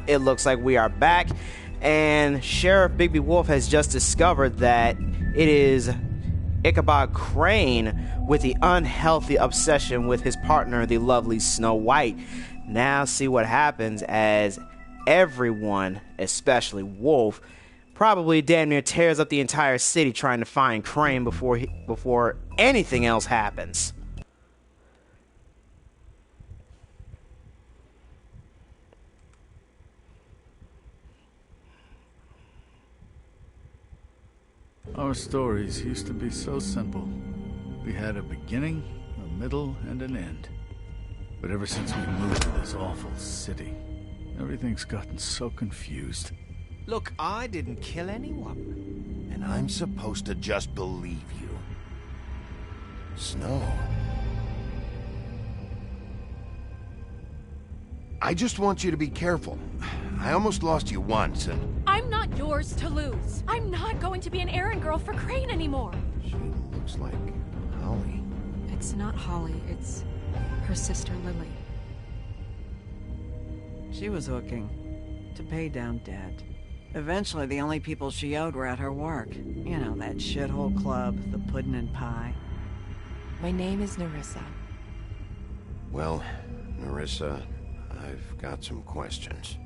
It looks like we are back, and Sheriff Bigby Wolf has just discovered that it is Ichabod Crane with the unhealthy obsession with his partner, the lovely Snow White. Now see what happens as everyone, especially Wolf, probably damn near tears up the entire city trying to find Crane before anything else happens. Our stories used to be so simple. We had a beginning, a middle, and an end. But ever since we moved to this awful city, everything's gotten so confused. Look, I didn't kill anyone. And I'm supposed to just believe you. Snow. I just want you to be careful. I almost lost you once, and... I'm not yours to lose. I'm not going to be an errand girl for Crane anymore. She looks like Holly. It's not Holly, it's her sister Lily. She was hooking to pay down debt. Eventually, the only people she owed were at her work. You know, that shithole club, the Puddin' and Pie. My name is Nerissa. Well, Nerissa, I've got some questions.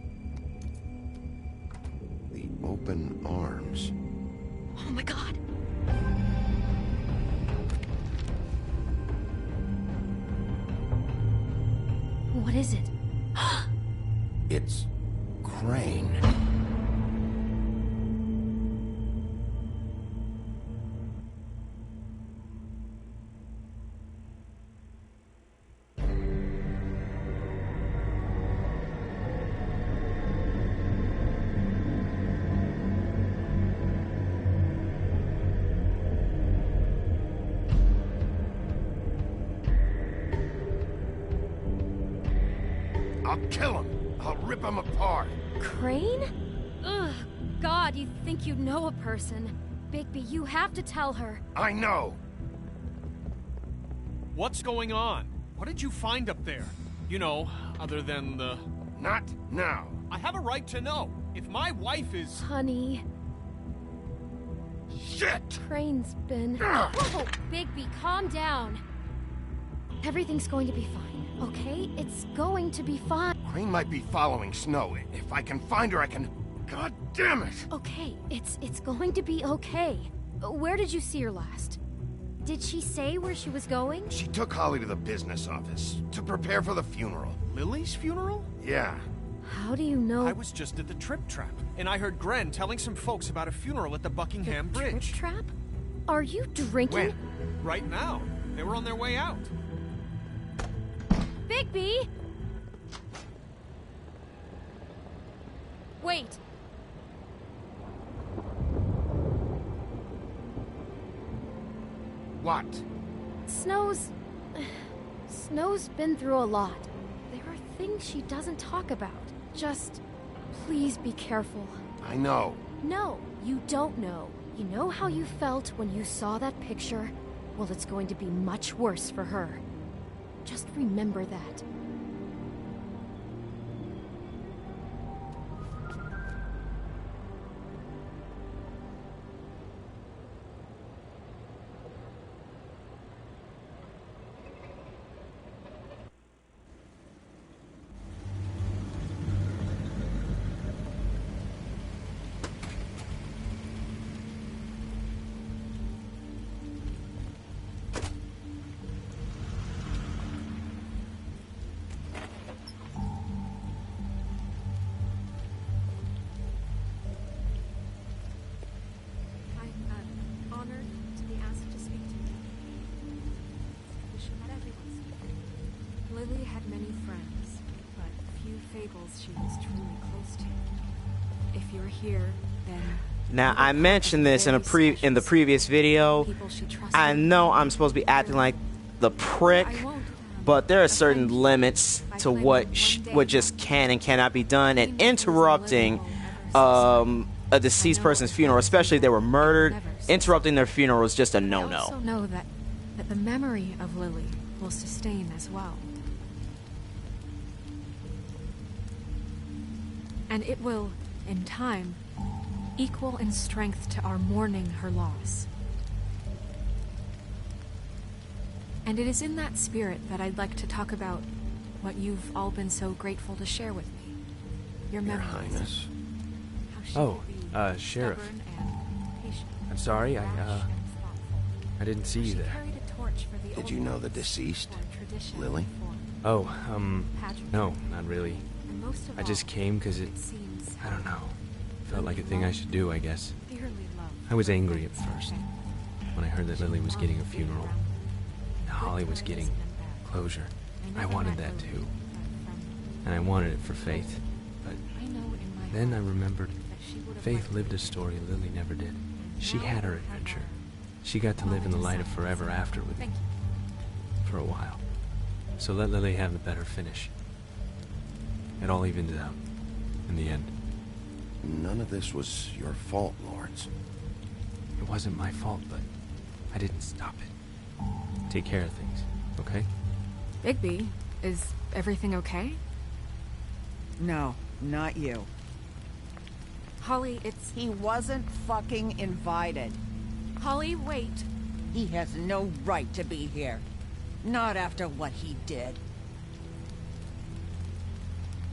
The open arms. Oh my god. What is it? It's Crane. I'll kill him. I'll rip him apart. Crane? Ugh, God, you think you know a person. Bigby, you have to tell her. I know. What's going on? What did you find up there? You know, other than the... Not now. I have a right to know. If my wife is... Honey, Shit! Crane's been... Whoa, Bigby, calm down. Everything's going to be fine, okay? It's going to be fine. Crane might be following Snow. If I can find her, I can... God damn it! Okay, it's going to be okay. Where did you see her last? Did she say where she was going? She took Holly to the business office to prepare for the funeral. Lily's funeral? Yeah. How do you know? I was just at the Trip Trap, and I heard Gren telling some folks about a funeral at the Buckingham Bridge. Trip Trap? Are you drinking? When? Right now. They were on their way out. Bigby! Wait. What? Snow's been through a lot. There are things she doesn't talk about. Just, please be careful. I know. No, you don't know. You know how you felt when you saw that picture? Well, it's going to be much worse for her. Just remember that. Lily had many friends, but few fables she was truly close to. If you're here, then... Now, I mentioned this in the previous video. I know I'm supposed to be acting like the prick, but there are certain limits to what just can and cannot be done, and interrupting a deceased person's funeral, especially if they were murdered, interrupting their funeral is just a no-no. I also know that the memory of Lily will sustain as well. And it will, in time, equal in strength to our mourning her loss. And it is in that spirit that I'd like to talk about what you've all been so grateful to share with me. Your memories. Highness. How she Oh, will be Sheriff. stubborn and patient, I'm sorry, rash and thoughtful. I didn't see How you she there. carried a torch for the Did old you know the ones, deceased, for tradition Lily? and Oh, pageantry. no, not really. And most of I just all, came because it, seems I don't know, felt like a thing I should do, I guess. dearly loved I was her angry at friends and first, family. when I heard that Lily was getting a Loved being funeral. around them. And Holly was Good getting times and bad. closure. I never wanted met that Lily, too. but from And I wanted it for Faith. But I know in my then I heart remembered that she would have Faith liked lived me. a story Lily never did. She Now had her I have adventure. her. She got to live in the light of forever after with me. Thank you. For a while. So let Lily have the better finish. It all evens out. In the end. None of this was your fault, Lawrence. It wasn't my fault, but I didn't stop it. Take care of things, okay? Bigby, is everything okay? No, not you. Holly, it's... He wasn't fucking invited. Holly, wait. He has no right to be here. Not after what he did.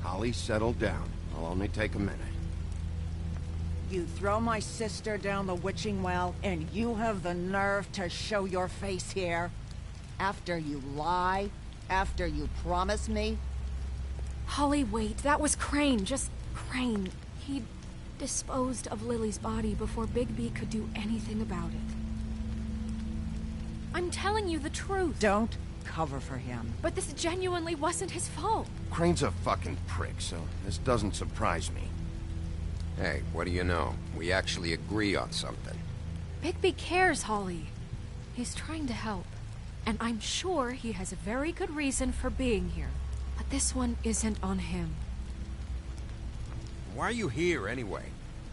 Holly, settle down. I'll only take a minute. You throw my sister down the witching well, and you have the nerve to show your face here? After you lie? After you promise me? Holly, wait. That was Crane. Just Crane. He disposed of Lily's body before Bigby could do anything about it. I'm telling you the truth. Don't cover for him. But this genuinely wasn't his fault. Crane's a fucking prick, so this doesn't surprise me. Hey, what do you know? We actually agree on something. Bigby cares, Holly. He's trying to help. And I'm sure he has a very good reason for being here. But this one isn't on him. Why are you here, anyway?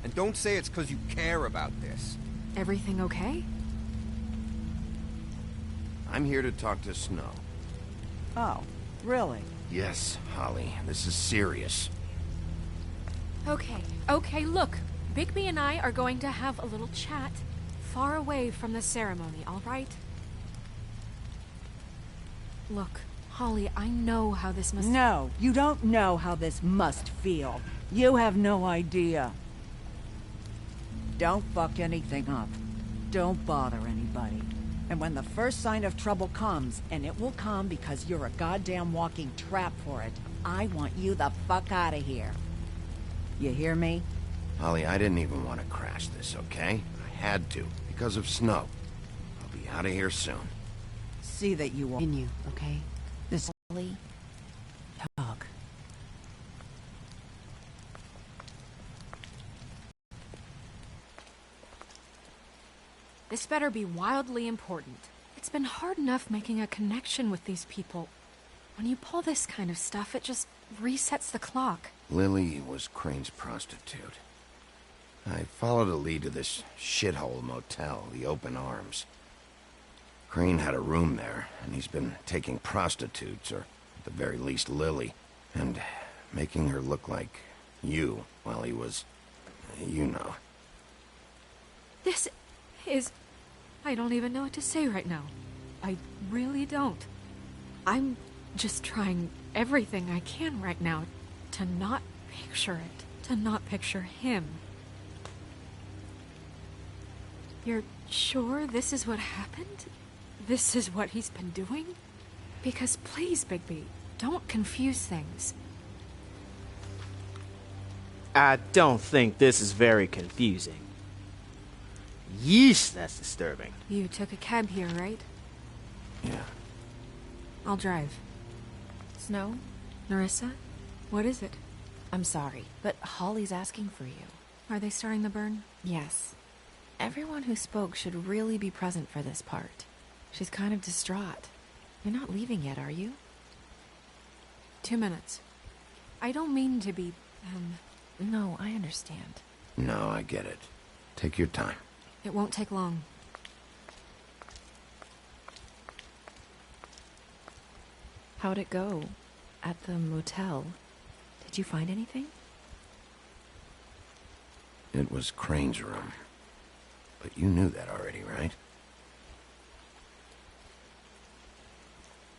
And don't say it's because you care about this. Everything okay? I'm here to talk to Snow. Oh, really? Yes, Holly, this is serious. Okay, look. Bigby and I are going to have a little chat far away from the ceremony, all right? Look, Holly, I know how this must... No, you don't know how this must feel. You have no idea. Don't fuck anything up. Don't bother anybody. And when the first sign of trouble comes, and it will come because you're a goddamn walking trap for it, I want you the fuck out of here. You hear me? Holly, I didn't even want to crash this, okay? I had to, because of Snow. I'll be out of here soon. See that you will. Continue, okay? This Holly, talk. This better be wildly important. It's been hard enough making a connection with these people. When you pull this kind of stuff, it just resets the clock. Lily was Crane's prostitute. I followed a lead to this shithole motel, the Open Arms. Crane had a room there, and he's been taking prostitutes, or at the very least Lily, and making her look like you while he was, you know. This is... I don't even know what to say right now. I really don't. I'm just trying everything I can right now to not picture it, to not picture him. You're sure this is what happened? This is what he's been doing? Because please, Bigby, don't confuse things. I don't think this is very confusing. Yeesh, that's disturbing. You took a cab here, right? Yeah. I'll drive. Snow, Nerissa, what is it? I'm sorry, but Holly's asking for you. Are they starting the burn? Yes. Everyone who spoke should really be present for this part. She's kind of distraught. You're not leaving yet, are you? 2 minutes. I don't mean to be, No, I understand. No, I get it. Take your time. It won't take long. How'd it go? At the motel? Did you find anything? It was Crane's room. But you knew that already, right?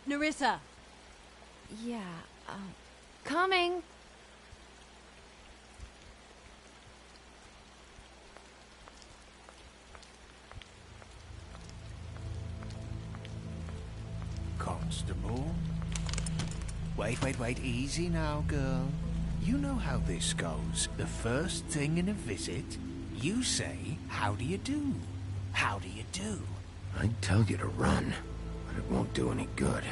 Nerissa! Yeah, coming! Constable? Wait, easy now, girl. You know how this goes. The first thing in a visit, you say, how do you do? How do you do? I'd tell you to run, but it won't do any good.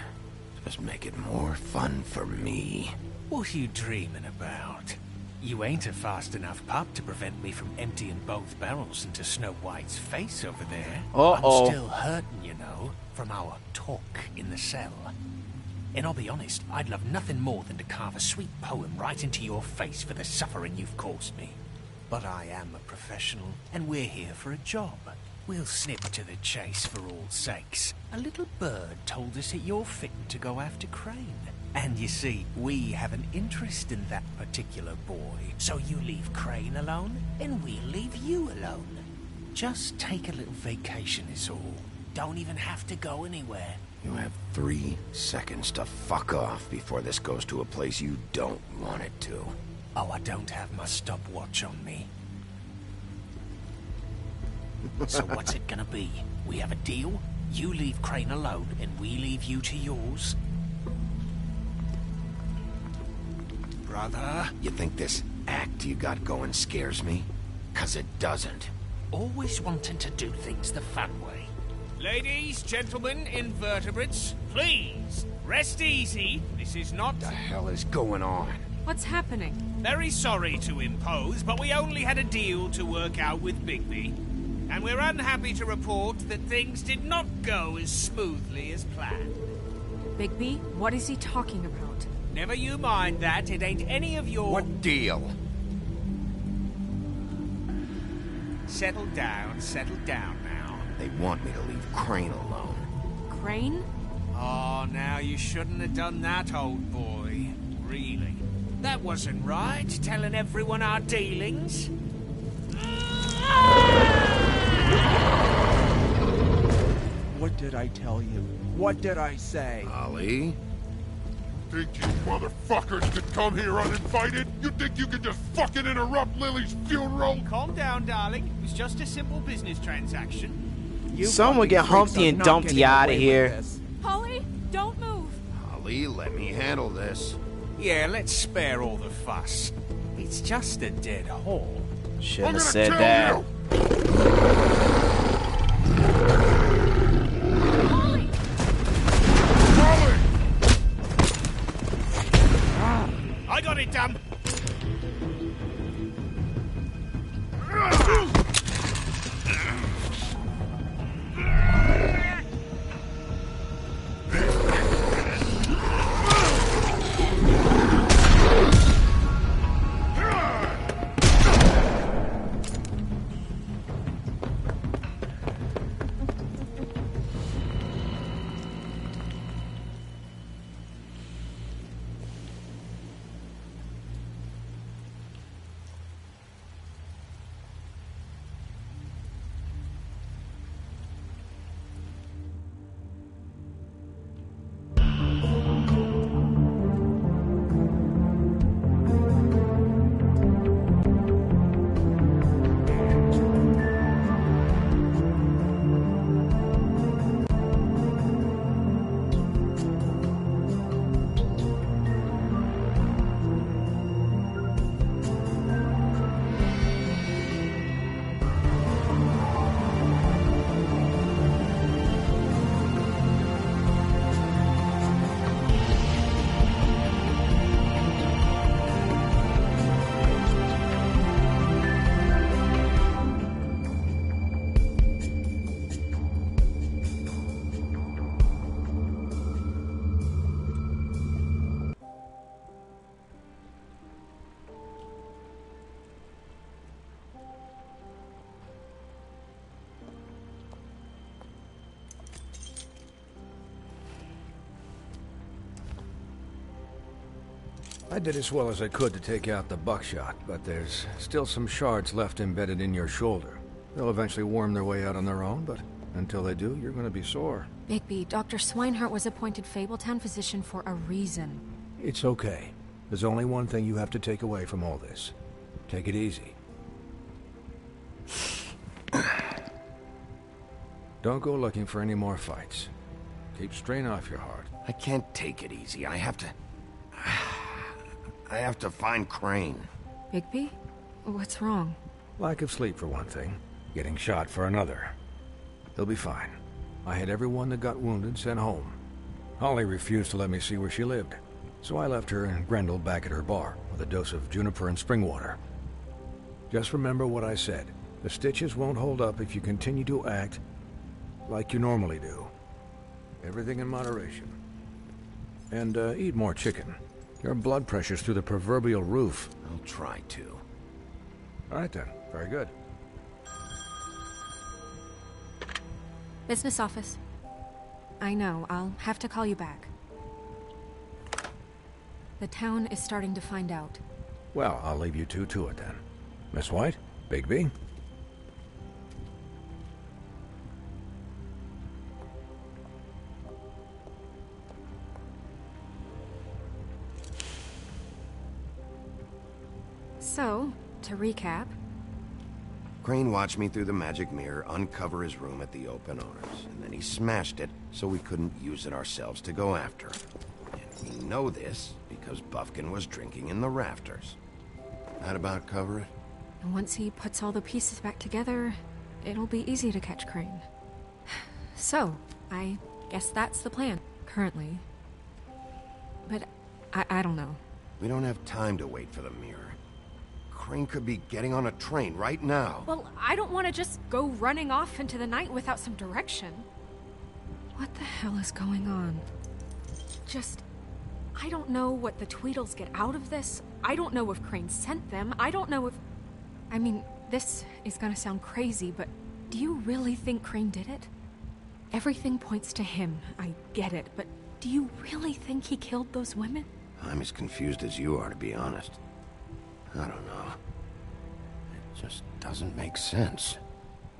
Just make it more fun for me. What are you dreaming about? You ain't a fast enough pup to prevent me from emptying both barrels into Snow White's face over there. Uh-oh. I'm still hurting, you know, from our talk in the cell. And I'll be honest, I'd love nothing more than to carve a sweet poem right into your face for the suffering you've caused me. But I am a professional, and we're here for a job. We'll snip to the chase for all sakes. A little bird told us that you're fitting to go after Crane. And you see, we have an interest in that particular boy. So you leave Crane alone, and we'll leave you alone. Just take a little vacation is all. Don't even have to go anywhere. You have 3 seconds to fuck off before this goes to a place you don't want it to. Oh, I don't have my stopwatch on me. So what's it gonna be? We have a deal? You leave Crane alone, and we leave you to yours? Brother? You think this act you got going scares me? 'Cause it doesn't. Always wanting to do things the fun way. Ladies, gentlemen, invertebrates, please, rest easy. This is not... What the hell is going on? What's happening? Very sorry to impose, but we only had a deal to work out with Bigby. And we're unhappy to report that things did not go as smoothly as planned. Bigby, what is he talking about? Never you mind that, it ain't any of your... What deal? Settle down now. They want me to leave Crane alone. Crane? Oh, now you shouldn't have done that, old boy. Really. That wasn't right, telling everyone our dealings. What did I tell you? What did I say? Ollie? Think you motherfuckers could come here uninvited? You think you could just fucking interrupt Lily's funeral? Calm down, darling. It was just a simple business transaction. Someone get Humpty and Dumpty out of here. Holly, don't move. Ollie, let me handle this. Yeah, let's spare all the fuss. It's just a dead hole. Shouldn't have said that. I got it done. I did as well as I could to take out the buckshot, but there's still some shards left embedded in your shoulder. They'll eventually worm their way out on their own, but until they do, you're gonna be sore. Bigby, Dr. Swinehart was appointed Fabletown physician for a reason. It's okay. There's only one thing you have to take away from all this. Take it easy. Don't go looking for any more fights. Keep strain off your heart. I can't take it easy. I have to find Crane. Bigby? What's wrong? Lack of sleep for one thing. Getting shot for another. He'll be fine. I had everyone that got wounded sent home. Holly refused to let me see where she lived, so I left her and Grendel back at her bar with a dose of juniper and spring water. Just remember what I said. The stitches won't hold up if you continue to act like you normally do. Everything in moderation. And eat more chicken. Your blood pressure's through the proverbial roof. I'll try to. All right then. Very good. Business office. I know, I'll have to call you back. The town is starting to find out. Well, I'll leave you two to it then. Miss White? Bigby? So, to recap... Crane watched me through the magic mirror uncover his room at the Open Arms, and then he smashed it so we couldn't use it ourselves to go after him. And we know this because Bufkin was drinking in the rafters. That about cover it? And once he puts all the pieces back together, it'll be easy to catch Crane. So, I guess that's the plan, currently. But I don't know. We don't have time to wait for the mirror. Crane could be getting on a train right now. Well, I don't want to just go running off into the night without some direction. What the hell is going on? I don't know what the Tweedles get out of this. I don't know if Crane sent them. I don't know if... I mean, this is gonna sound crazy, but do you really think Crane did it? Everything points to him, I get it, but do you really think he killed those women? I'm as confused as you are, to be honest. I don't know. It just doesn't make sense.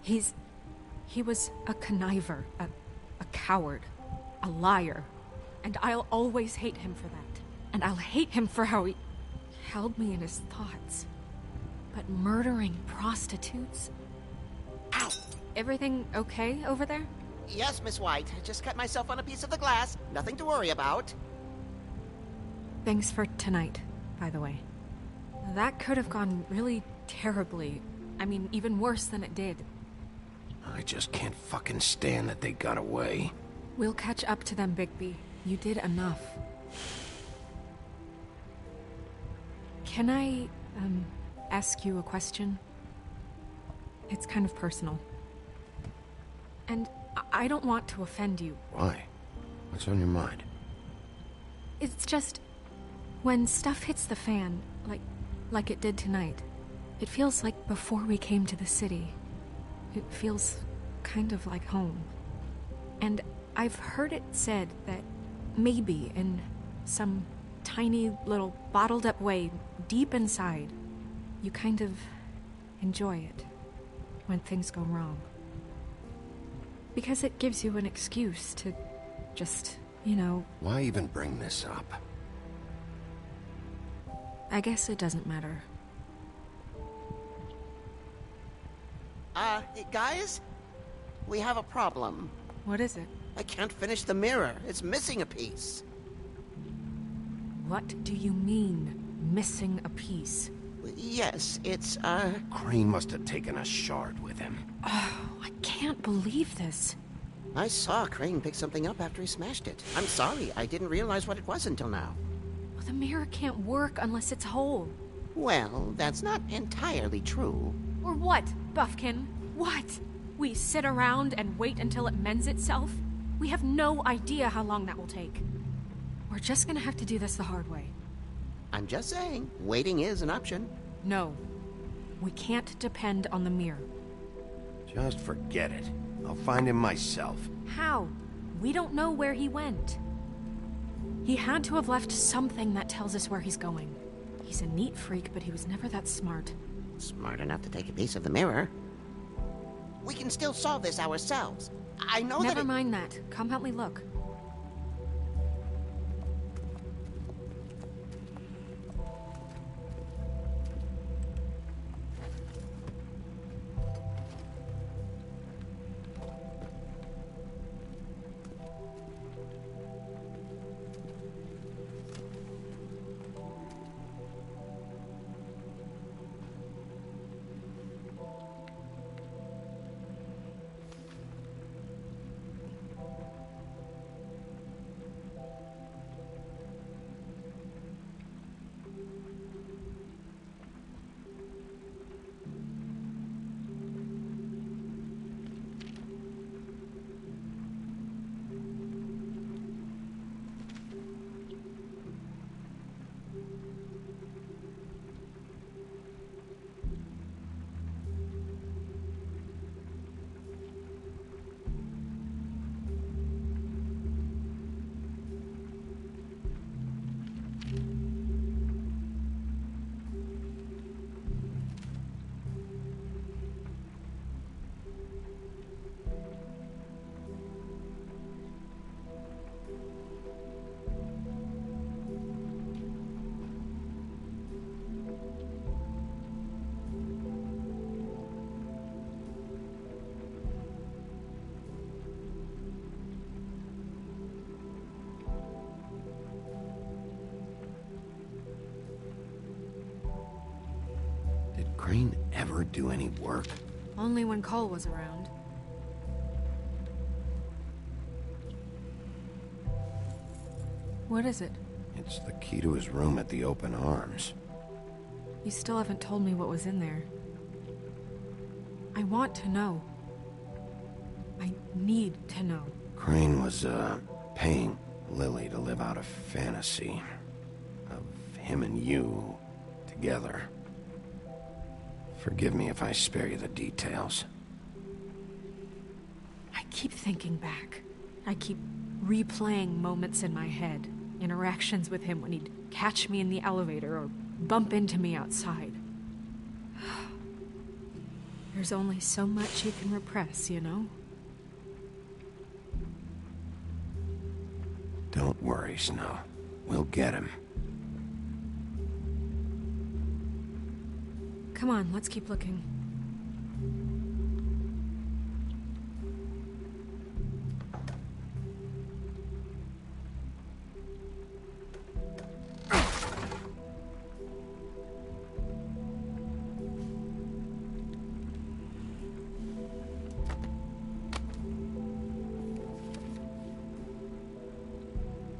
He was a conniver, a coward, a liar. And I'll always hate him for that. And I'll hate him for how he held me in his thoughts. But murdering prostitutes? Ow! Everything okay over there? Yes, Miss White. I just cut myself on a piece of the glass. Nothing to worry about. Thanks for tonight, by the way. That could have gone really terribly. I mean, even worse than it did. I just can't fucking stand that they got away. We'll catch up to them, Bigby. You did enough. Can I, ask you a question? It's kind of personal. And I don't want to offend you. Why? What's on your mind? It's just... when stuff hits the fan, like it did tonight, it feels like before we came to the city. It feels kind of like home. And I've heard it said that maybe in some tiny little bottled up way deep inside, you kind of enjoy it when things go wrong. Because it gives you an excuse to just, you know... Why even bring this up? I guess it doesn't matter. Guys? We have a problem. What is it? I can't finish the mirror. It's missing a piece. What do you mean, missing a piece? Yes, it's, Crane must have taken a shard with him. Oh, I can't believe this. I saw Crane pick something up after he smashed it. I'm sorry, I didn't realize what it was until now. Well, the mirror can't work unless it's whole. Well, that's not entirely true. Or what, Bufkin? What? We sit around and wait until it mends itself? We have no idea how long that will take. We're just gonna have to do this the hard way. I'm just saying, waiting is an option. No. We can't depend on the mirror. Just forget it. I'll find him myself. How? We don't know where he went. He had to have left something that tells us where he's going. He's a neat freak, but he was never that smart. Smart enough to take a piece of the mirror. We can still solve this ourselves. I know Never mind that. Come help me look. Crane ever do any work? Only when Cole was around. What is it? It's the key to his room at the Open Arms. You still haven't told me what was in there. I want to know. I need to know. Crane was, paying Lily to live out a fantasy of him and you together. Forgive me if I spare you the details. I keep thinking back. I keep replaying moments in my head. Interactions with him when he'd catch me in the elevator or bump into me outside. There's only so much you can repress, you know? Don't worry, Snow. We'll get him. Come on, let's keep looking.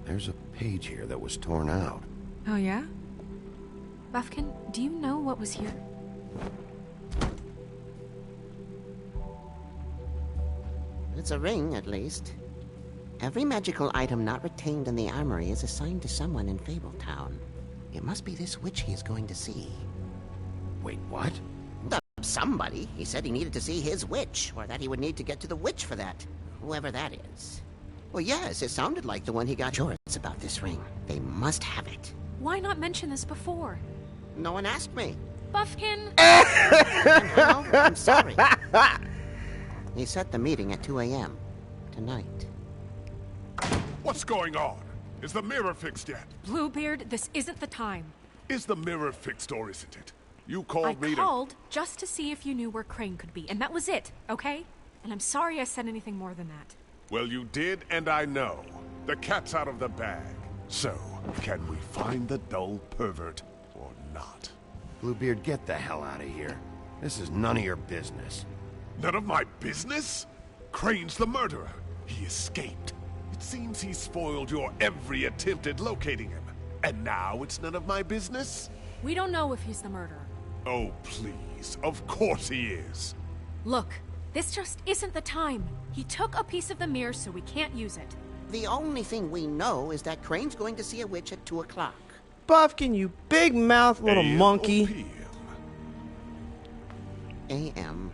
There's a page here that was torn out. Oh, yeah? Buffkin, do you know what was here? It's a ring, at least. Every magical item not retained in the armory is assigned to someone in Fabletown. It must be this witch he is going to see. Wait, what? Somebody. He said he needed to see his witch, or that he would need to get to the witch for that. Whoever that is. Well, yes, it sounded like the one he got yours about this ring. They must have it. Why not mention this before? No one asked me. Buffkin! I'm sorry. He set the meeting at 2 a.m. tonight. What's going on? Is the mirror fixed yet? Bluebeard, this isn't the time. Is the mirror fixed or isn't it? You called me I called just to see if you knew where Crane could be, and that was it, okay? And I'm sorry I said anything more than that. Well, you did, and I know. The cat's out of the bag. So, can we find the dull pervert or not? Bluebeard, get the hell out of here. This is none of your business. None of my business? Crane's the murderer. He escaped. It seems he spoiled your every attempt at locating him. And now it's none of my business? We don't know if he's the murderer. Oh, please. Of course he is. Look, this just isn't the time. He took a piece of the mirror, so we can't use it. The only thing we know is that Crane's going to see a witch at 2 o'clock. Buffkin, you big mouth little monkey. A.M.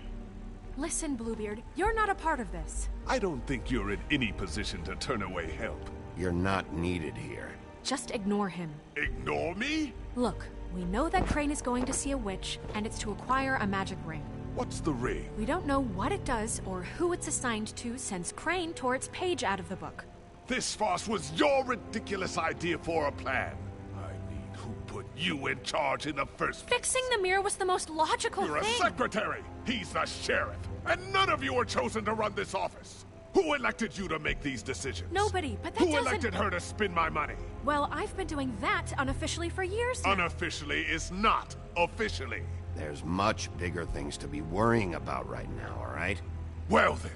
Listen, Bluebeard, you're not a part of this. I don't think you're in any position to turn away help. You're not needed here. Just ignore him. Ignore me? Look, we know that Crane is going to see a witch, and it's to acquire a magic ring. What's the ring? We don't know what it does or who it's assigned to since Crane tore its page out of the book. This farce was your ridiculous idea for a plan. I mean, who put you in charge in the first place? Fixing the mirror was the most logical You're thing. a secretary. He's the sheriff. And none of you were chosen to run this office. Who elected you to make these decisions? Nobody, but that Who doesn't... elected her to spend my money? Well, I've been doing that unofficially for years now. Unofficially is not officially. There's much bigger things to be worrying about right now, all right? Well then,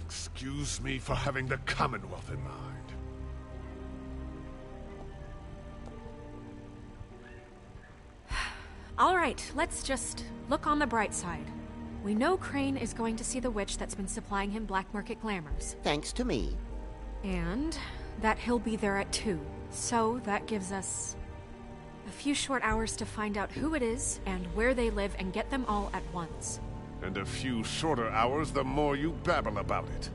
excuse me for having the Commonwealth in mind. All right, let's just look on the bright side. We know Crane is going to see the witch that's been supplying him black market glamours. Thanks to me. And that he'll be there at 2. So that gives us a few short hours to find out who it is and where they live and get them all at once. And a few shorter hours the more you babble about it.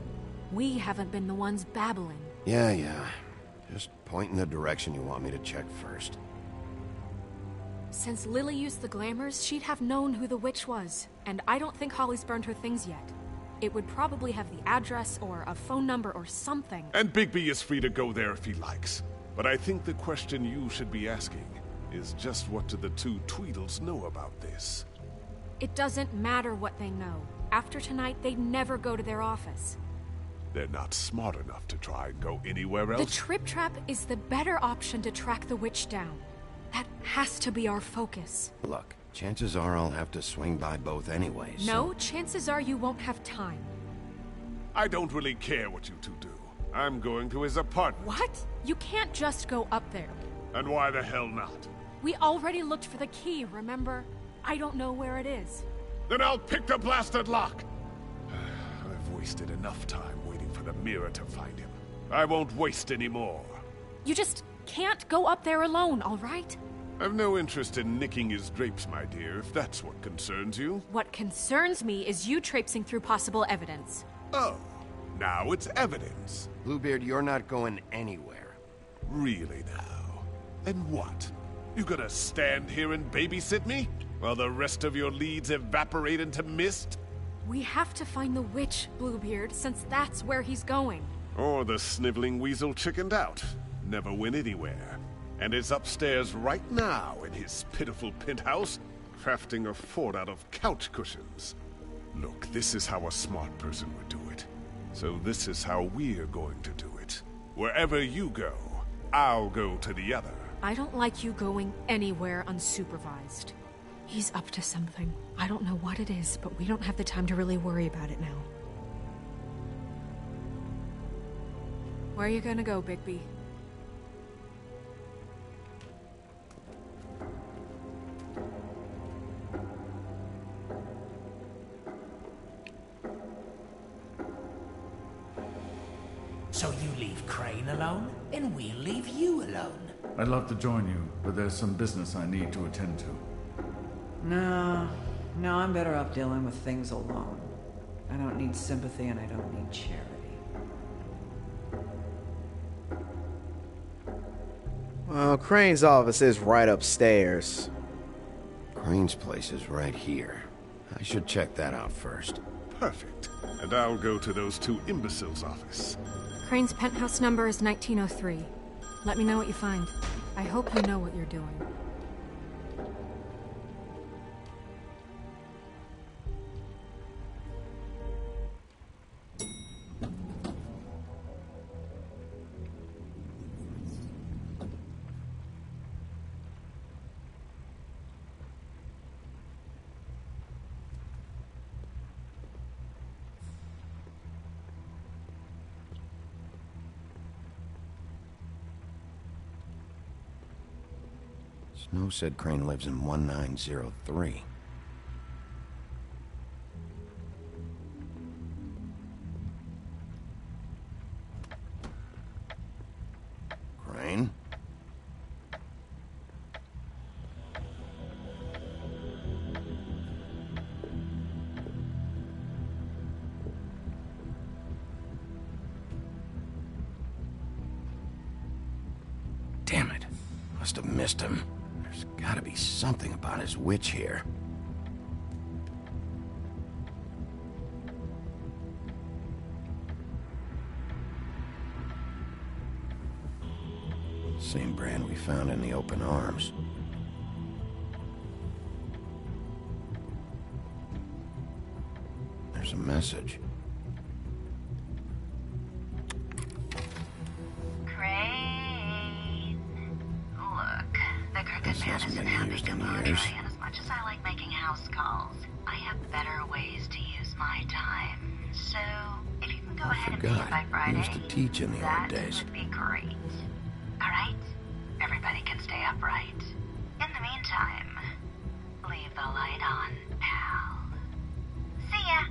We haven't been the ones babbling. Yeah. Just point in the direction you want me to check first. Since Lily used the glamours, she'd have known who the witch was. And I don't think Holly's burned her things yet. It would probably have the address or a phone number or something. And Bigby is free to go there if he likes. But I think the question you should be asking is just what do the two Tweedles know about this? It doesn't matter what they know. After tonight, they'd never go to their office. They're not smart enough to try and go anywhere else? The Trip Trap is the better option to track the witch down. That has to be our focus. Look, chances are I'll have to swing by both anyways. No, chances are you won't have time. I don't really care what you two do. I'm going to his apartment. What? You can't just go up there. And why the hell not? We already looked for the key, remember? I don't know where it is. Then I'll pick the blasted lock! I've wasted enough time waiting for the mirror to find him. I won't waste any more. You just can't go up there alone, all right? I've no interest in nicking his drapes, my dear, if that's what concerns you. What concerns me is you traipsing through possible evidence. Oh, now it's evidence. Bluebeard, you're not going anywhere. Really now? And what? You gonna stand here and babysit me? While the rest of your leads evaporate into mist? We have to find the witch, Bluebeard, since that's where he's going. Or the sniveling weasel chickened out. Never went anywhere. And is upstairs right now in his pitiful penthouse, crafting a fort out of couch cushions. Look, this is how a smart person would do it. So this is how we're going to do it. Wherever you go, I'll go to the other. I don't like you going anywhere unsupervised. He's up to something. I don't know what it is, but we don't have the time to really worry about it now. Where are you gonna go, Bigby? So you leave Crane alone, and we'll leave you alone. I'd love to join you, but there's some business I need to attend to. No, I'm better off dealing with things alone. I don't need sympathy and I don't need charity. Well, Crane's office is right upstairs. Crane's place is right here. I should check that out first. Perfect. And I'll go to those two imbeciles' office. Crane's penthouse number is 1903. Let me know what you find. I hope you know what you're doing. Snow said Crane lives in 1903. Crane? Damn it. Must have missed him. There's gotta be something about his witch here. Same brand we found in the open arms. There's a message. Crane. Look, the Crooked Man isn't happy to bother me, and as much as I like making house calls, I have better ways to use my time. So, if you can go ahead and make it by Friday, He used to teach in the old days. that would be great. Alright? Everybody can stay upright. In the meantime, leave the light on, pal. See ya!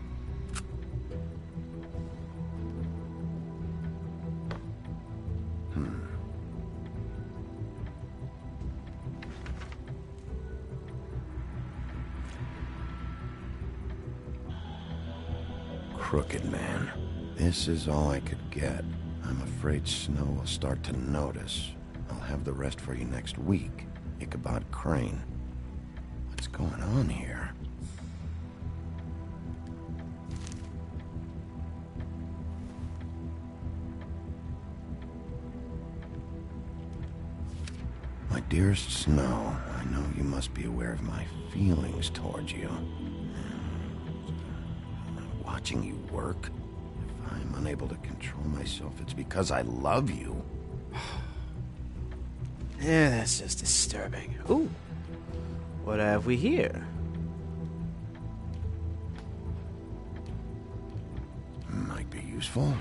Crooked Man. This is all I could get. I'm afraid Snow will start to notice. I'll have the rest for you next week. Ichabod Crane. What's going on here? My dearest Snow, I know you must be aware of my feelings towards you. Watching you work, if I'm unable to control myself, it's because I love you. Yeah, that's just disturbing. Ooh. What have we here? Might be useful.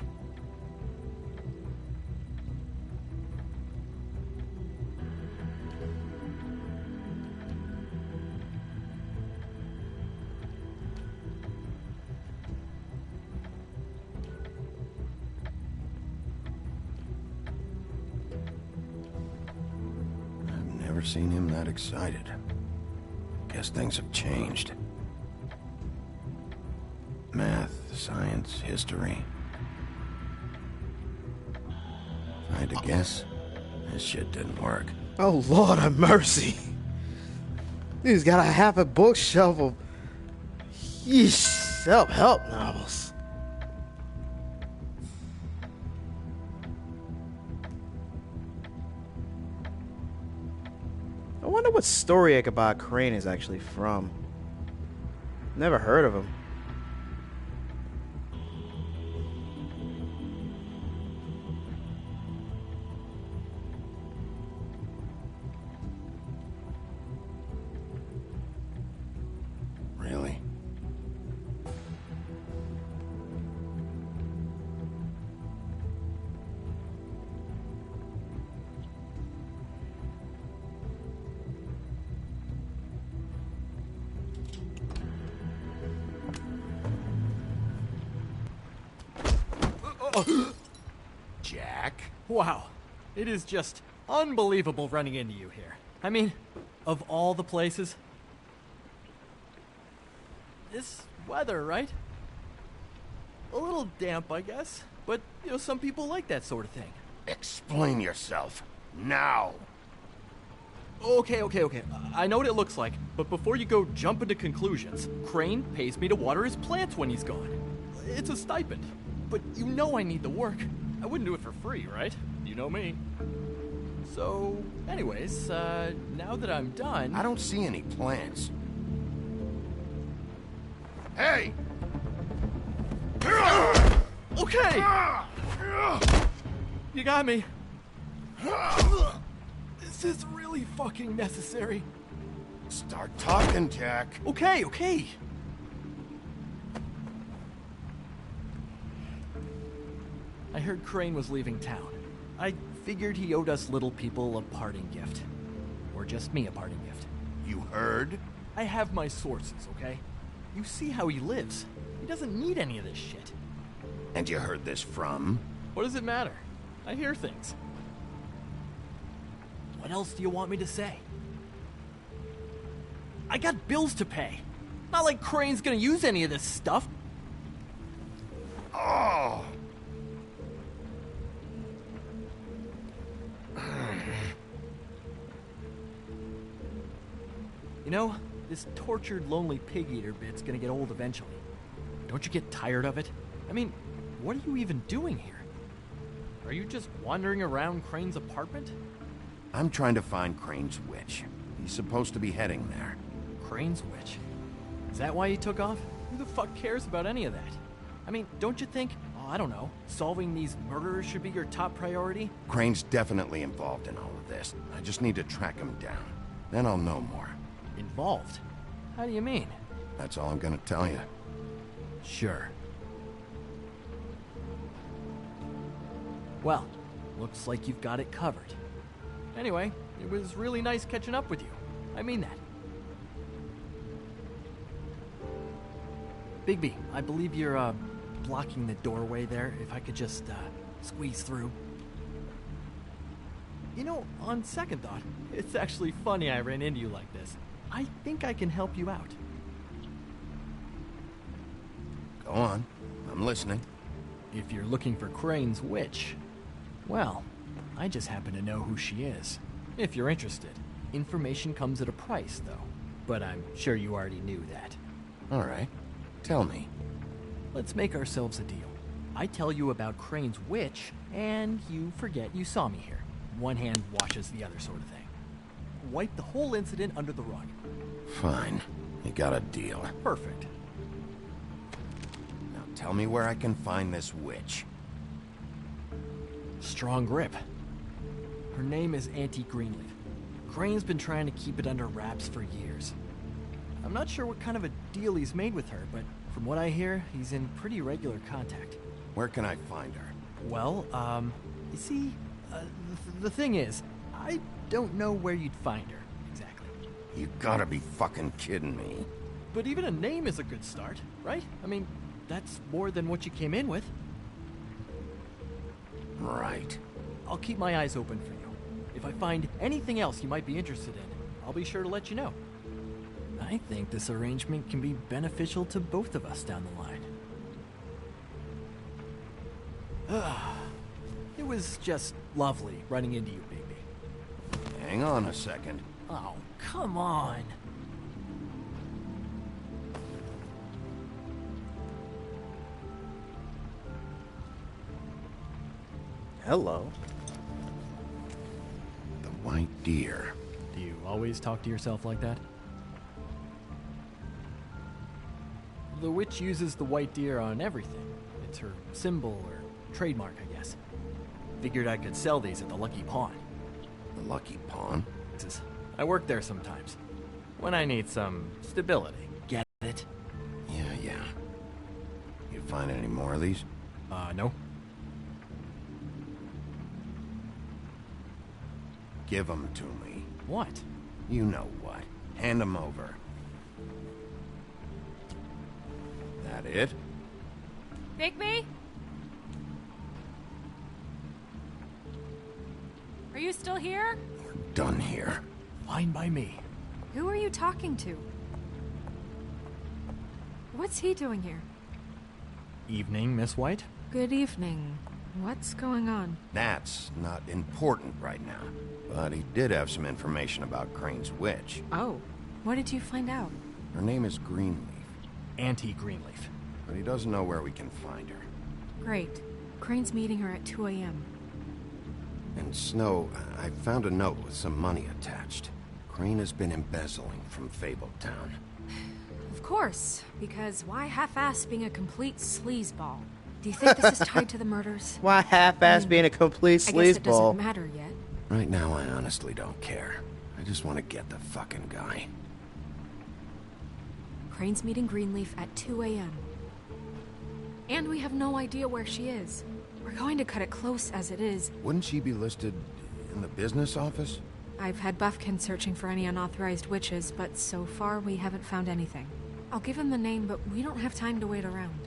Never seen him that excited. Guess things have changed. Math, science, history. If I had to guess, this shit didn't work. Oh, Lord have mercy. Dude's got a half a bookshelf of self-help novels. I wonder what story Ichabod Crane is actually from. Never heard of him. Really? Jack? Wow. It is just unbelievable running into you here. I mean, of all the places. This weather, right? A little damp, I guess. But, some people like that sort of thing. Explain yourself. Now. Okay. I know what it looks like, but before you go jumping to conclusions, Crane pays me to water his plants when he's gone. It's a stipend. But you know I need the work. I wouldn't do it for free, right? You know me. So, anyways, now that I'm done... I don't see any plants. Hey! Okay! You got me. Is this really fucking necessary? Start talking, Jack. Okay. I heard Crane was leaving town. I figured he owed us little people a parting gift. Or just me a parting gift. You heard? I have my sources, okay? You see how he lives. He doesn't need any of this shit. And you heard this from? What does it matter? I hear things. What else do you want me to say? I got bills to pay. Not like Crane's gonna use any of this stuff. Oh! You know, this tortured, lonely pig-eater bit's gonna get old eventually. Don't you get tired of it? I mean, what are you even doing here? Are you just wandering around Crane's apartment? I'm trying to find Crane's witch. He's supposed to be heading there. Crane's witch? Is that why he took off? Who the fuck cares about any of that? I mean, don't you think, I don't know, solving these murderers should be your top priority? Crane's definitely involved in all of this. I just need to track him down. Then I'll know more. Involved? How do you mean? That's all I'm gonna tell you. Sure. Well, looks like you've got it covered. Anyway, it was really nice catching up with you. I mean that. Bigby, I believe you're, blocking the doorway there. If I could just, squeeze through. You know, on second thought, it's actually funny I ran into you like this. I think I can help you out. Go on. I'm listening. If you're looking for Crane's witch, well, I just happen to know who she is. If you're interested. Information comes at a price, though. But I'm sure you already knew that. All right. Tell me. Let's make ourselves a deal. I tell you about Crane's witch, and you forget you saw me here. One hand washes the other sort of thing. Wipe the whole incident under the rug. Fine. You got a deal. Perfect. Now tell me where I can find this witch. Strong grip. Her name is Auntie Greenleaf. Crane's been trying to keep it under wraps for years. I'm not sure what kind of a deal he's made with her, but from what I hear, he's in pretty regular contact. Where can I find her? Well, you see, the thing is, I don't know where you'd find her, exactly. You gotta be fucking kidding me. But even a name is a good start, right? I mean, that's more than what you came in with. Right. I'll keep my eyes open for you. If I find anything else you might be interested in, I'll be sure to let you know. I think this arrangement can be beneficial to both of us down the line. It was just lovely running into you, Bigby. Hang on a second. Oh, come on. Hello. The white deer. Do you always talk to yourself like that? The witch uses the white deer on everything. It's her symbol or trademark, I guess. Figured I could sell these at the Lucky Pawn. The Lucky Pawn? I work there sometimes. When I need some stability. Get it? Yeah. You find any more of these? No. Give them to me. What? You know what. Hand them over. That it? Bigby? Are you still here? We're done here. Fine by me. Who are you talking to? What's he doing here? Evening, Miss White. Good evening. What's going on? That's not important right now. But he did have some information about Crane's witch. Oh, what did you find out? Her name is Greenleaf. Auntie Greenleaf. But he doesn't know where we can find her. Great. Crane's meeting her at 2 a.m. And Snow, I found a note with some money attached. Crane has been embezzling from Fabletown. Of course, because why half-ass being a complete sleazeball? Do you think this is tied to the murders? Why half-ass being a complete I guess it sleazeball? doesn't matter yet. Right now, I honestly don't care. I just want to get the fucking guy. Crane's meeting Greenleaf at 2 a.m. And we have no idea where she is. We're going to cut it close as it is. Wouldn't she be listed in the business office? I've had Buffkin searching for any unauthorized witches, but so far we haven't found anything. I'll give him the name, but we don't have time to wait around.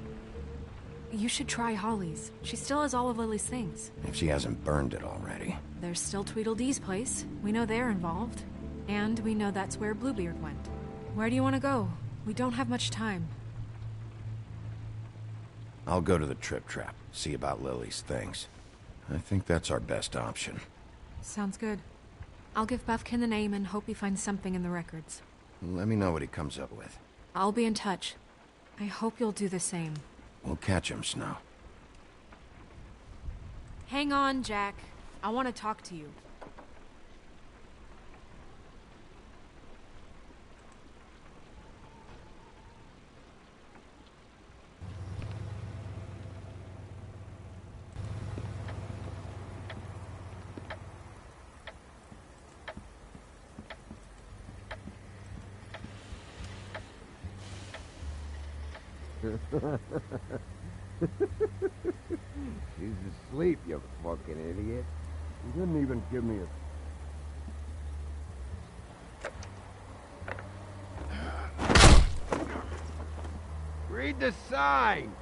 You should try Holly's. She still has all of Lily's things. If she hasn't burned it already. There's still Tweedledee's place. We know they're involved. And we know that's where Bluebeard went. Where do you want to go? We don't have much time. I'll go to the Trip Trap, see about Lily's things. I think that's our best option. Sounds good. I'll give Buffkin the name and hope he finds something in the records. Let me know what he comes up with. I'll be in touch. I hope you'll do the same. We'll catch him, Snow. Hang on, Jack. I want to talk to you. She's asleep, you fucking idiot. You didn't even give me a... Read the sign!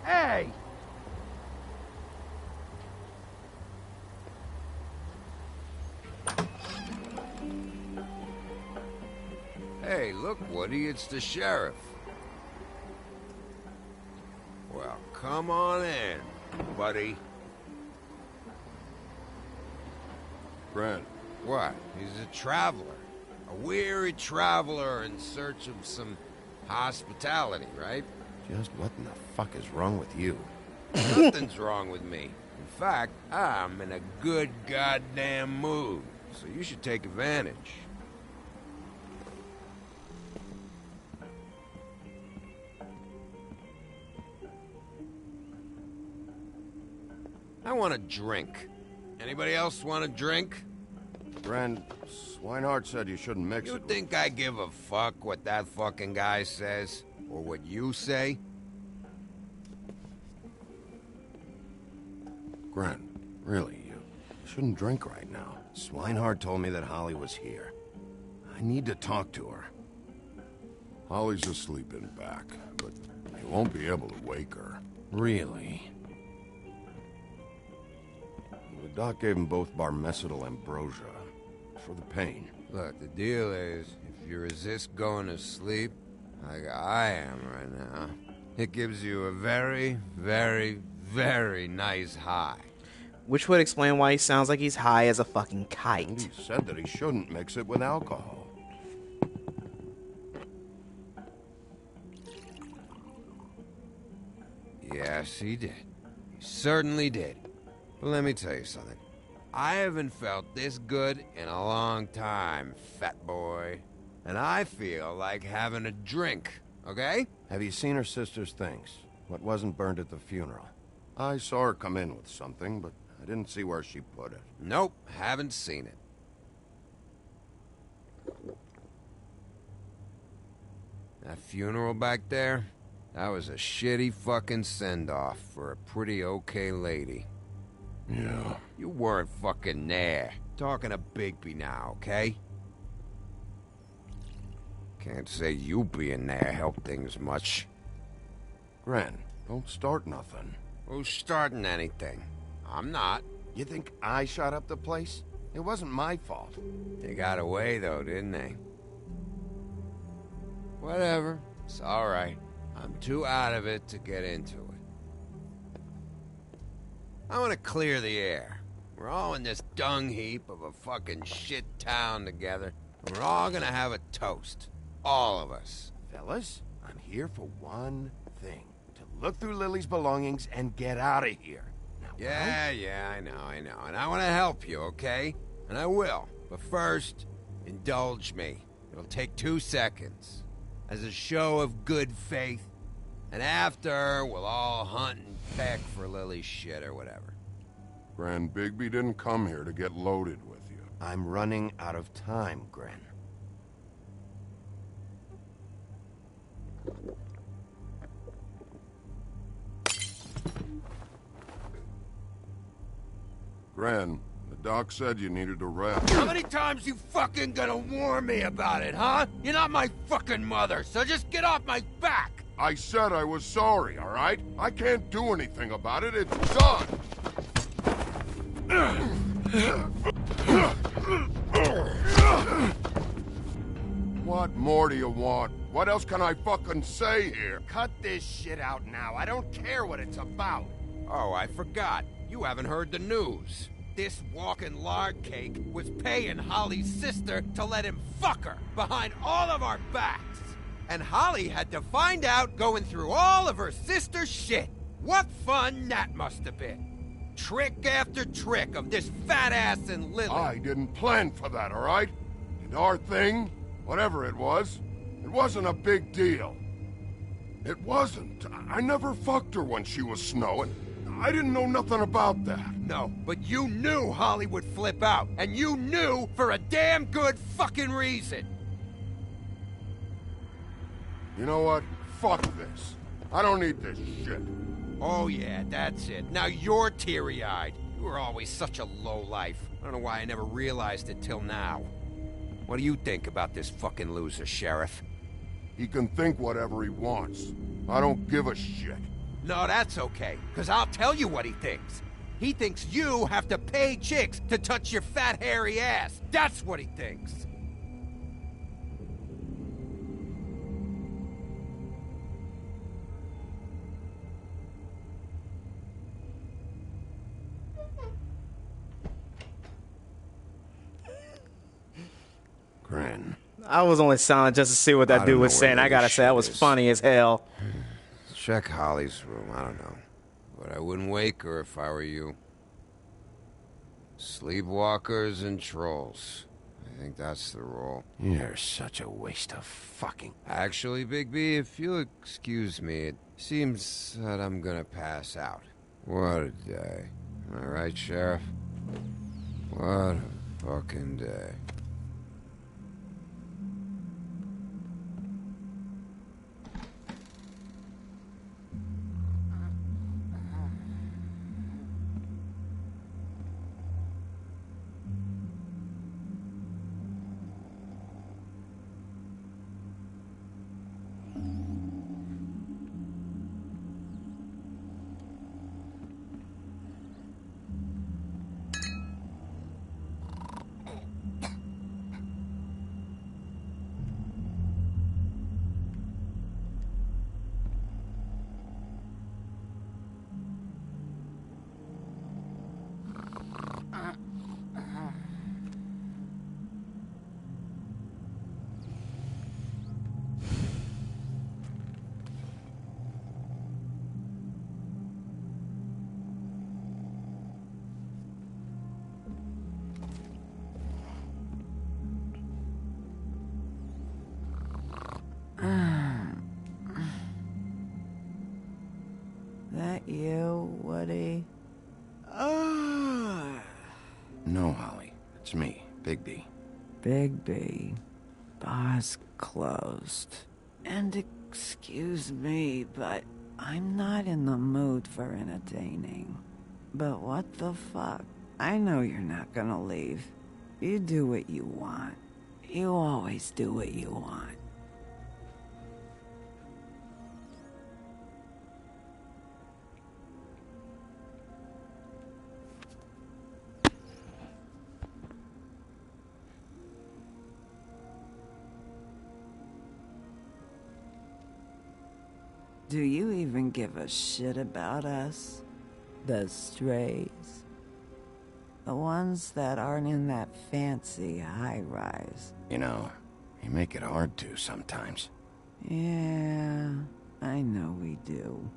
Hey! Hey, look, Woody, it's the sheriff. Well, come on in, buddy. Brent. What? He's a traveler. A weary traveler in search of some hospitality, right? Just what in the fuck is wrong with you? Nothing's wrong with me. In fact, I'm in a good goddamn mood, so you should take advantage. I want a drink. Anybody else want a drink? Brent, Swinehart said you shouldn't mix it. You think I give a fuck what that fucking guy says? Or what you say? Grant, really, you shouldn't drink right now. Swinehart told me that Holly was here. I need to talk to her. Holly's asleep in back, but you won't be able to wake her. Really? The doc gave them both Barmecidal ambrosia for the pain. Look, the deal is, if you resist going to sleep, like I am right now, it gives you a very, very, very nice high. Which would explain why he sounds like he's high as a fucking kite. And he said that he shouldn't mix it with alcohol. Yes, he did. He certainly did. But let me tell you something. I haven't felt this good in a long time, fat boy. And I feel like having a drink, okay? Have you seen her sister's things? What wasn't burned at the funeral? I saw her come in with something, but I didn't see where she put it. Nope, haven't seen it. That funeral back there, that was a shitty fucking send-off for a pretty okay lady. Yeah. You weren't fucking there. Talking to Bigby now, okay? Can't say you being there helped things much. Gren, don't start nothing. Who's starting anything? I'm not. You think I shot up the place? It wasn't my fault. They got away, though, didn't they? Whatever. It's alright. I'm too out of it to get into it. I want to clear the air. We're all in this dung heap of a fucking shit town together, and we're all gonna have a toast. All of us. Fellas, I'm here for one thing. To look through Lily's belongings and get out of here. Now, Yeah, I know. And I want to help you, okay? And I will. But first, indulge me. It'll take 2 seconds. As a show of good faith. And after, we'll all hunt and peck for Lily's shit or whatever. Gran Bigby didn't come here to get loaded with you. I'm running out of time, Gren. Gran, the doc said you needed a rest. How many times you fucking gonna warn me about it, huh? You're not my fucking mother, so just get off my back! I said I was sorry, all right? I can't do anything about it. It's done. What more do you want? What else can I fucking say here? Cut this shit out now. I don't care what it's about. Oh, I forgot. You haven't heard the news. this walking lard cake was paying Holly's sister to let him fuck her behind all of our backs. And Holly had to find out going through all of her sister's shit. What fun that must have been. Trick after trick of this fat ass and Lily. I didn't plan for that, all right? And our thing, whatever it wasn't a big deal. It wasn't. I never fucked her when she was snowing. I didn't know nothing about that. No, but you knew Holly would flip out. And you knew for a damn good fucking reason. You know what? Fuck this. I don't need this shit. Oh yeah, that's it. Now you're teary-eyed. You were always such a lowlife. I don't know why I never realized it till now. What do you think about this fucking loser, Sheriff? He can think whatever he wants. I don't give a shit. No, that's okay, because I'll tell you what he thinks. He thinks you have to pay chicks to touch your fat, hairy ass. That's what he thinks. Crane. I was only silent just to see what that dude was saying. I gotta say, that was funny as hell. Check Holly's room, I don't know. But I wouldn't wake her if I were you. Sleepwalkers and trolls. I think that's the rule. You're such a waste of fucking... Actually, Bigby, if you'll excuse me, it seems that I'm gonna pass out. What a day. Am I right, Sheriff? What a fucking day. That you, Woody? No, Holly. It's me, Bigby. Bigby. Bar's closed. And excuse me, but I'm not in the mood for entertaining. But what the fuck? I know you're not gonna leave. You do what you want. You always do what you want. Do you even give a shit about us? The strays? The ones that aren't in that fancy high-rise. You know, you make it hard to sometimes. Yeah, I know we do.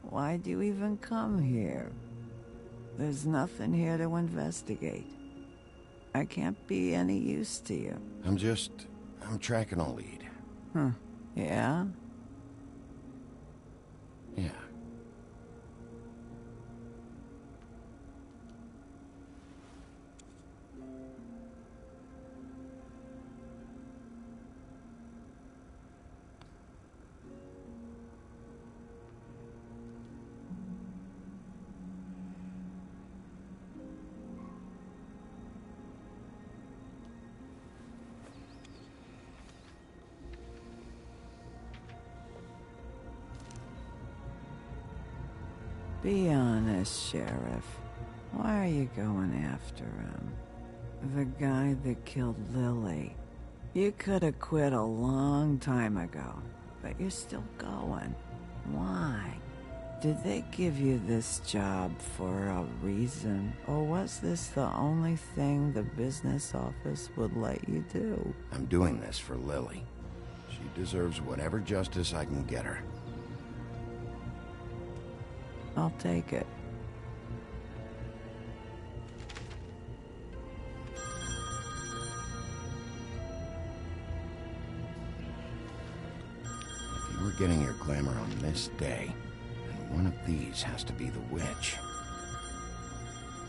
Why'd you even come here? There's nothing here to investigate. I can't be any use to you. I'm tracking a lead. Huh. Yeah? Yeah. Be honest, Sheriff. Why are you going after him? The guy that killed Lily. You could have quit a long time ago, but you're still going. Why? Did they give you this job for a reason? Or was this the only thing the business office would let you do? I'm doing this for Lily. She deserves whatever justice I can get her. I'll take it. If you were getting your glamour on this day, then one of these has to be the witch.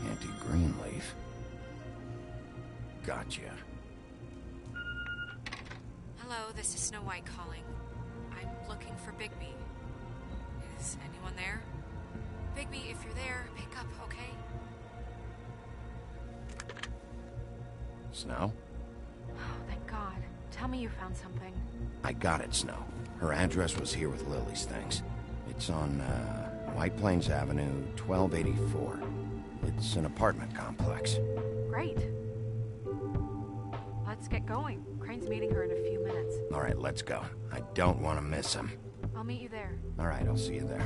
Auntie Greenleaf. Gotcha. Hello, this is Snow White calling. I'm looking for Bigby. Is anyone there? Bigby, if you're there, pick up, okay? Snow? Oh, thank God. Tell me you found something. I got it, Snow. Her address was here with Lily's things. It's on, White Plains Avenue, 1284. It's an apartment complex. Great. Let's get going. Crane's meeting her in a few minutes. All right, let's go. I don't want to miss him. I'll meet you there. All right, I'll see you there.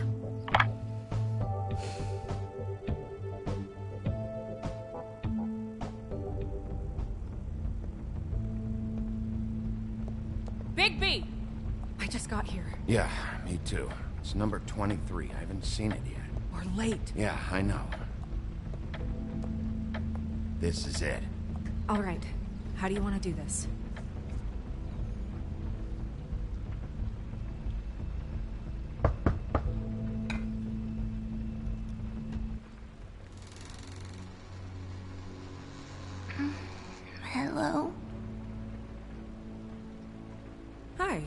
Bigby! I just got here. Yeah, me too. It's number 23. I haven't seen it yet. We're late. Yeah, I know. This is it. All right. How do you want to do this? Hello? Hi.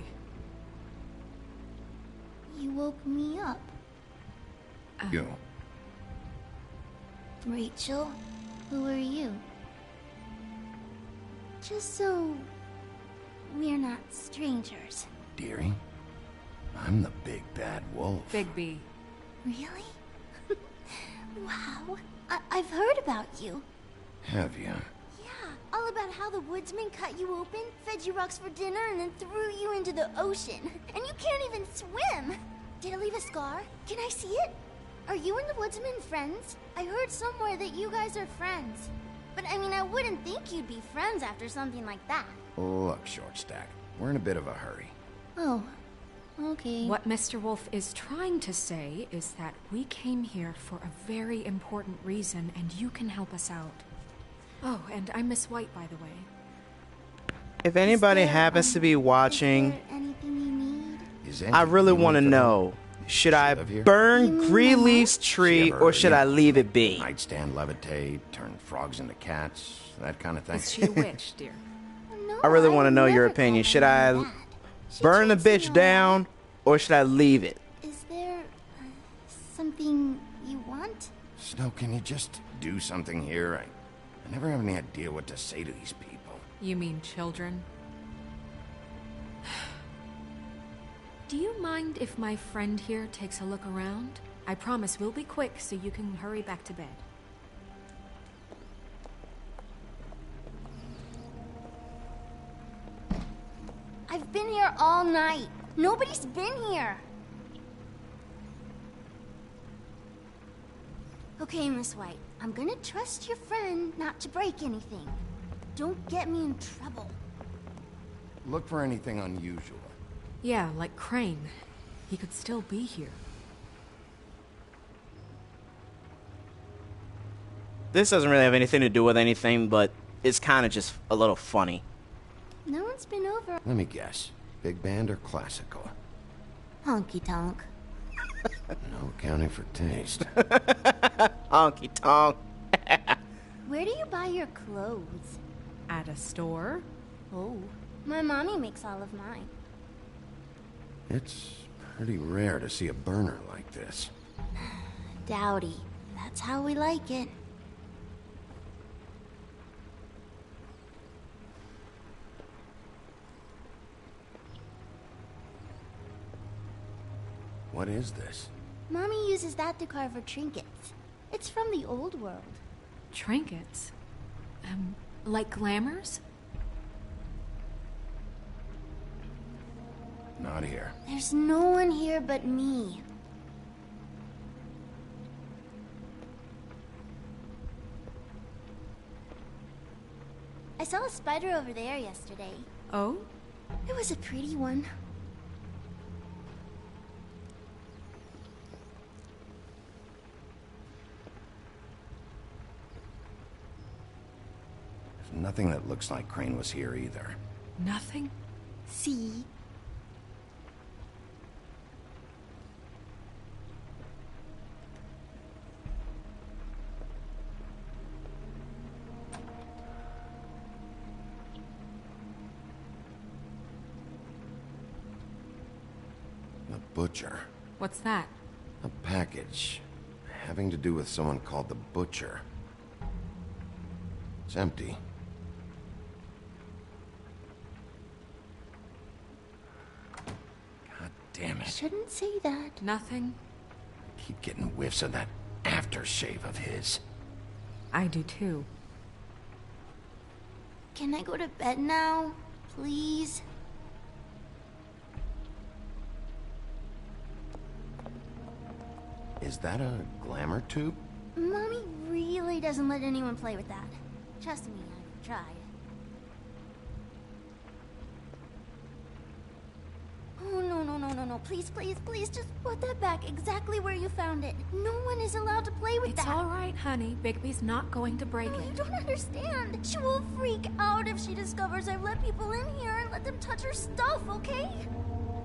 You woke me up. You. Rachel, who are you? Just so we're not strangers. Dearie, I'm the big bad wolf. Bigby. Really? Wow. I've heard about you. Have you? Yeah, all about how the woodsman cut you open, fed you rocks for dinner, and then threw you into the ocean. And you can't even swim! Did it leave a scar? Can I see it? Are you and the woodsman friends? I heard somewhere that you guys are friends. But I mean, I wouldn't think you'd be friends after something like that. Look, Shortstack, we're in a bit of a hurry. Oh, okay. What Mr. Wolf is trying to say is that we came here for a very important reason, and you can help us out. Oh, and I'm Miss White, by the way. If anybody happens to be watching, Anything you need? I really want to know, should I burn Greenleaf's tree or should I leave it be? Nightstand levitate, turn frogs into cats, that kind of thing. Is she a witch, dear? I really want to know your opinion. Should I burn the bitch down or should I leave it? Is there something you want? Snow, can you just do something here? I never have any idea what to say to these people. You mean children? Do you mind if my friend here takes a look around? I promise we'll be quick so you can hurry back to bed. I've been here all night. Nobody's been here. Okay, Miss White. I'm gonna trust your friend not to break anything. Don't get me in trouble. Look for anything unusual. Yeah, like Crane. He could still be here. This doesn't really have anything to do with anything, but it's kind of just a little funny. No one's been over. Let me guess. Big band or classical? Honky tonk. No accounting for taste. Honky tonk. Where do you buy your clothes? At a store? Oh, my mommy makes all of mine. It's pretty rare to see a burner like this. Dowdy. That's how we like it. What is this? Mommy uses that to carve her trinkets. It's from the old world. Trinkets? Like glamours? Not here. There's no one here but me. I saw a spider over there yesterday. Oh? It was a pretty one. There's nothing that looks like Crane was here either. Nothing? See? The Butcher. What's that? A package. Having to do with someone called the Butcher. It's empty. God damn it. Shouldn't say that. Nothing? Keep getting whiffs of that aftershave of his. I do too. Can I go to bed now? Please? Is that a glamour tube? Mommy really doesn't let anyone play with that. Trust me, I've tried. Oh, no. Please, just put that back exactly where you found it. No one is allowed to play with that. It's all right, honey. Bigby's not going to break it. You don't understand. She will freak out if she discovers I've let people in here and let them touch her stuff, okay?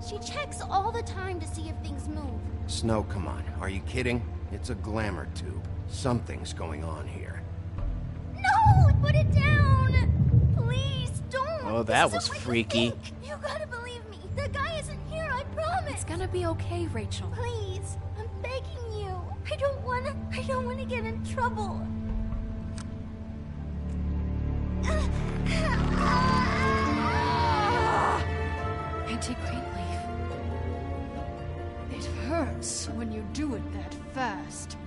She checks all the time to see if things move. Snow, come on. Are you kidding? It's a glamour tube. Something's going on here. No! Put it down! Please, don't! Oh, that was freaky. You gotta believe me. The guy isn't here, I promise! It's gonna be okay, Rachel. Please, I'm begging you. I don't wanna get in trouble. Auntie Greenleaf. It hurts when you do it that fast.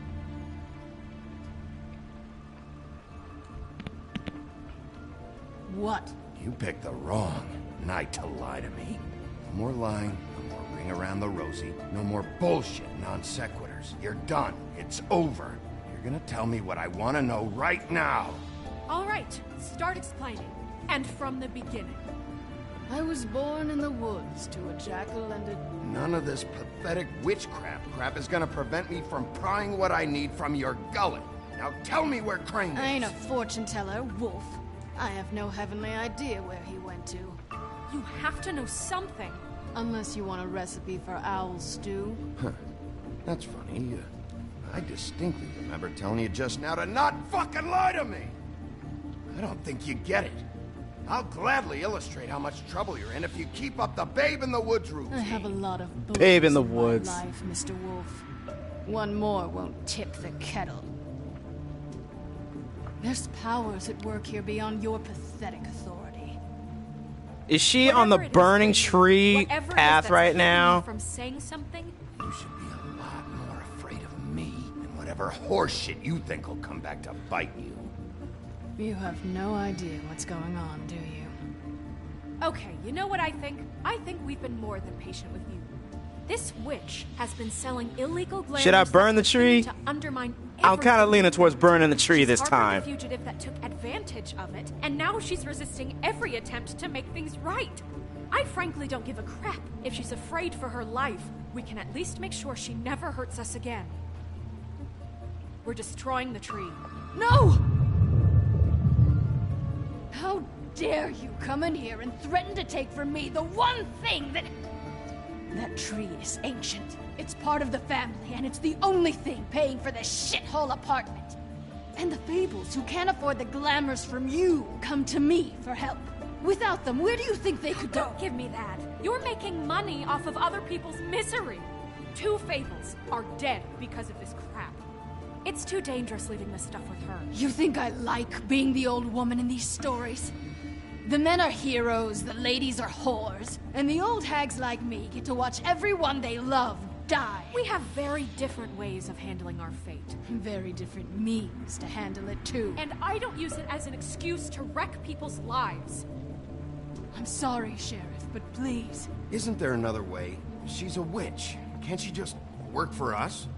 What? You picked the wrong night to lie to me. No more lying, no more ring around the rosy, no more bullshit non sequiturs. You're done. It's over. You're gonna tell me what I want to know right now. All right, start explaining. And from the beginning. I was born in the woods to a jackal and a... None of this pathetic witchcraft crap is gonna prevent me from prying what I need from your gullet. Now tell me where Crane is. I ain't a fortune teller, Wolf. I have no heavenly idea where he went to. You have to know something. Unless you want a recipe for owl stew. Huh. That's funny. I distinctly remember telling you just now to not fucking lie to me! I don't think you get it. I'll gladly illustrate how much trouble you're in if you keep up the Babe in the Woods routine. I have a lot of bulls Babe in the my Woods. life, Mr. Wolf. One more won't tip the kettle. There's powers at work here beyond your pathetic authority. Is she on the burning tree path right now? From saying something? You should be a lot more afraid of me than whatever horseshit you think will come back to bite you. You have no idea what's going on, do you? Okay, you know what I think? I think we've been more than patient with you. This witch has been selling illegal glamours. Should I burn the tree? To undermine I'm kind of leaning towards burning the tree this time. A fugitive that took advantage of it, and now she's resisting every attempt to make things right. I frankly don't give a crap. If she's afraid for her life, we can at least make sure she never hurts us again. We're destroying the tree. No! How dare you come in here and threaten to take from me the one thing that... That tree is ancient. It's part of the family, and it's the only thing paying for this shithole apartment. And the Fables, who can't afford the glamours from you, come to me for help. Without them, where do you think they could go? Don't give me that. You're making money off of other people's misery. 2 Fables are dead because of this crap. It's too dangerous leaving this stuff with her. You think I like being the old woman in these stories? The men are heroes, the ladies are whores, and the old hags like me get to watch everyone they love die. We have very different ways of handling our fate. Very different means to handle it, too. And I don't use it as an excuse to wreck people's lives. I'm sorry, Sheriff, but please. Isn't there another way? She's a witch. Can't she just work for us?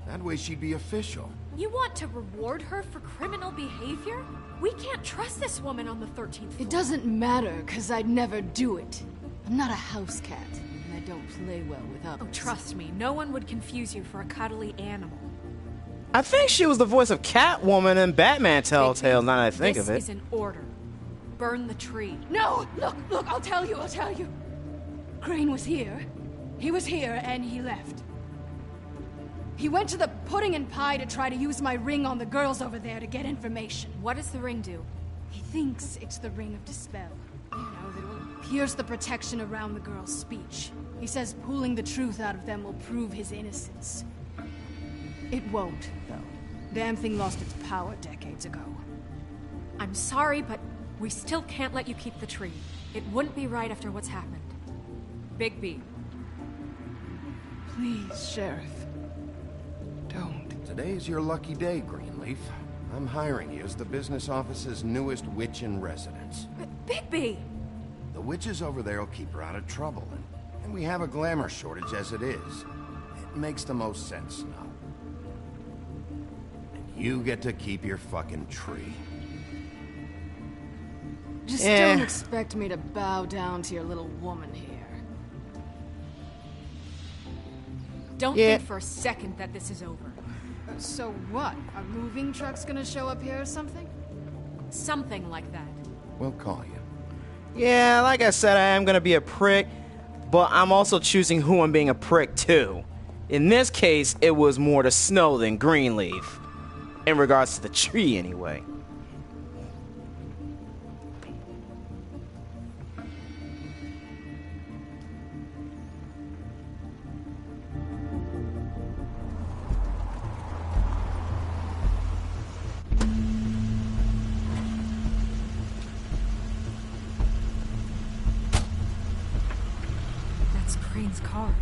That way she'd be official. You want to reward her for criminal behavior? We can't trust this woman on the 13th floor. It doesn't matter, because I'd never do it. I'm not a house cat, and I don't play well with others. Oh, trust me, no one would confuse you for a cuddly animal. I think she was the voice of Catwoman in Batman Telltale, now that I think of it. This is an order. Burn the tree. No! Look, I'll tell you. Crane was here. He was here, and he left. He went to the pudding and pie to try to use my ring on the girls over there to get information. What does the ring do? He thinks it's the Ring of Dispel. You know, that will pierce the protection around the girls' speech. He says pulling the truth out of them will prove his innocence. It won't, though. Damn thing lost its power decades ago. I'm sorry, but we still can't let you keep the tree. It wouldn't be right after what's happened. Bigby. Please, Sheriff. Don't. Today's your lucky day, Greenleaf. I'm hiring you as the business office's newest witch in residence. Bigby! The witches over there will keep her out of trouble, and we have a glamour shortage as it is. It makes the most sense now. And you get to keep your fucking tree. Just don't expect me to bow down to your little woman here. Don't think for a second that this is over. So what? Are moving trucks gonna show up here or something? Something like that. We'll call you. Yeah, like I said, I am gonna be a prick, but I'm also choosing who I'm being a prick to. In this case, it was more to Snow than Greenleaf. In regards to the tree, anyway. That's Crane's car.